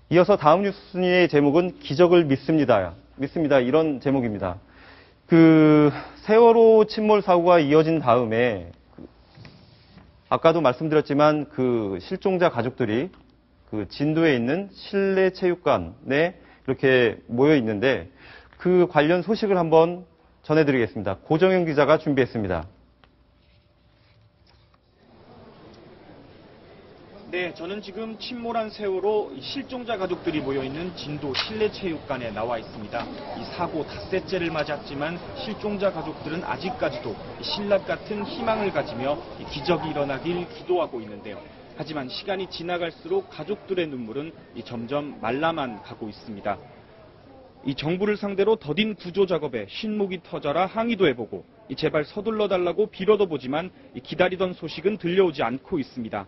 이어서 다음 뉴스 순위의 제목은 기적을 믿습니다. 이런 제목입니다. 그 세월호 침몰 사고가 이어진 다음에 아까도 말씀드렸지만 그 실종자 가족들이 그 진도에 있는 실내 체육관에 이렇게 모여 있는데 그 관련 소식을 한번 전해드리겠습니다. 고정현 기자가 준비했습니다. 네, 저는 지금 침몰한 세월호 실종자 가족들이 모여있는 진도 실내체육관에 나와 있습니다. 이 사고 닷새째를 맞았지만 실종자 가족들은 아직까지도 신라 같은 희망을 가지며 기적이 일어나길 기도하고 있는데요. 하지만 시간이 지나갈수록 가족들의 눈물은 점점 말라만 가고 있습니다. 이 정부를 상대로 더딘 구조 작업에 쉰목이 터져라 항의도 해보고 제발 서둘러 달라고 빌어도 보지만 기다리던 소식은 들려오지 않고 있습니다.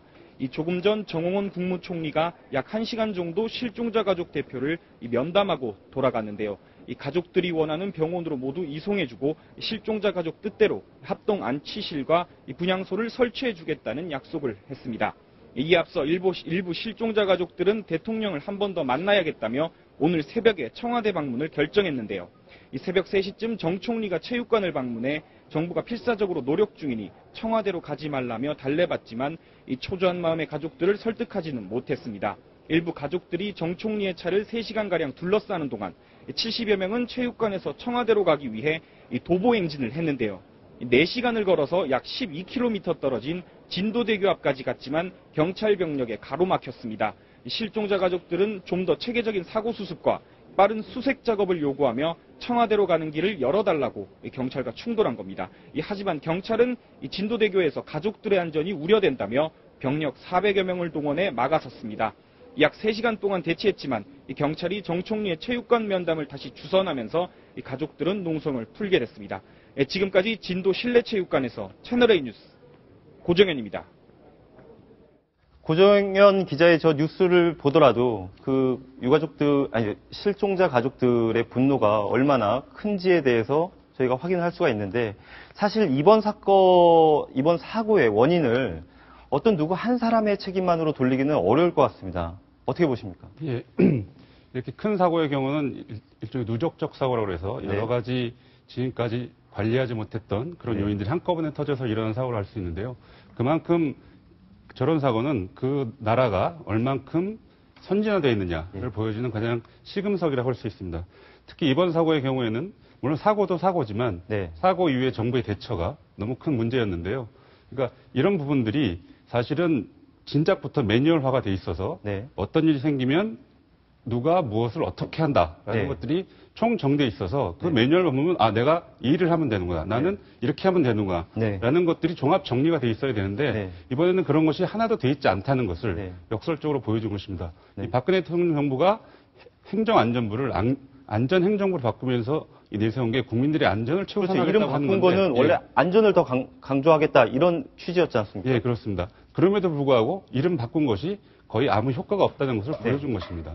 조금 전 정홍원 국무총리가 약 1시간 정도 실종자 가족 대표를 면담하고 돌아갔는데요. 가족들이 원하는 병원으로 모두 이송해주고 실종자 가족 뜻대로 합동 안치실과 분향소를 설치해주겠다는 약속을 했습니다. 이에 앞서 일부 실종자 가족들은 대통령을 한 번 더 만나야겠다며 오늘 새벽에 청와대 방문을 결정했는데요. 새벽 3시쯤 정 총리가 체육관을 방문해 정부가 필사적으로 노력 중이니 청와대로 가지 말라며 달래봤지만 초조한 마음의 가족들을 설득하지는 못했습니다. 일부 가족들이 정 총리의 차를 3시간가량 둘러싸는 동안 70여 명은 체육관에서 청와대로 가기 위해 도보 행진을 했는데요. 4시간을 걸어서 약 12km 떨어진 진도대교 앞까지 갔지만 경찰 병력에 가로막혔습니다. 실종자 가족들은 좀 더 체계적인 사고 수습과 빠른 수색 작업을 요구하며 청와대로 가는 길을 열어달라고 경찰과 충돌한 겁니다. 하지만 경찰은 진도대교에서 가족들의 안전이 우려된다며 병력 400여 명을 동원해 막아섰습니다. 약 3시간 동안 대치했지만 경찰이 정 총리의 체육관 면담을 다시 주선하면서 가족들은 농성을 풀게 됐습니다. 지금까지 진도 실내체육관에서 채널A 뉴스 고정현입니다. 고정현 기자의 저 뉴스를 보더라도 그 실종자 가족들의 분노가 얼마나 큰지에 대해서 저희가 확인할 수가 있는데 사실 이번 사고의 원인을 어떤 누구 한 사람의 책임만으로 돌리기는 어려울 것 같습니다. 어떻게 보십니까? 예. 이렇게 큰 사고의 경우는 일종의 누적적 사고라고 해서 여러 가지 지금까지 관리하지 못했던 그런 요인들이 한꺼번에 터져서 일어난 사고를 할 수 있는데요. 그만큼 저런 사고는 그 나라가 얼만큼 선진화되어 있느냐를 보여주는 가장 시금석이라고 할 수 있습니다. 특히 이번 사고의 경우에는 물론 사고도 사고지만 사고 이후에 정부의 대처가 너무 큰 문제였는데요. 그러니까 이런 부분들이 사실은 진작부터 매뉴얼화가 돼 있어서 어떤 일이 생기면 누가 무엇을 어떻게 한다라는 것들이 총정돼 있어서 그 매뉴얼을 보면 내가 이 일을 하면 되는구나. 나는 이렇게 하면 되는구나. 라는 것들이 종합 정리가 돼 있어야 되는데 이번에는 그런 것이 하나도 돼 있지 않다는 것을 역설적으로 보여준 것입니다. 이 박근혜 대통령 정부가 행정안전부를 안전행정부로 바꾸면서 내세운 게 국민들의 안전을 최우선하겠다고 이름 하는 바꾼 건데 거는 원래 안전을 더 강조하겠다 이런 취지였지 않습니까? 예, 그렇습니다. 그럼에도 불구하고 이름 바꾼 것이 거의 아무 효과가 없다는 것을 보여준 것입니다.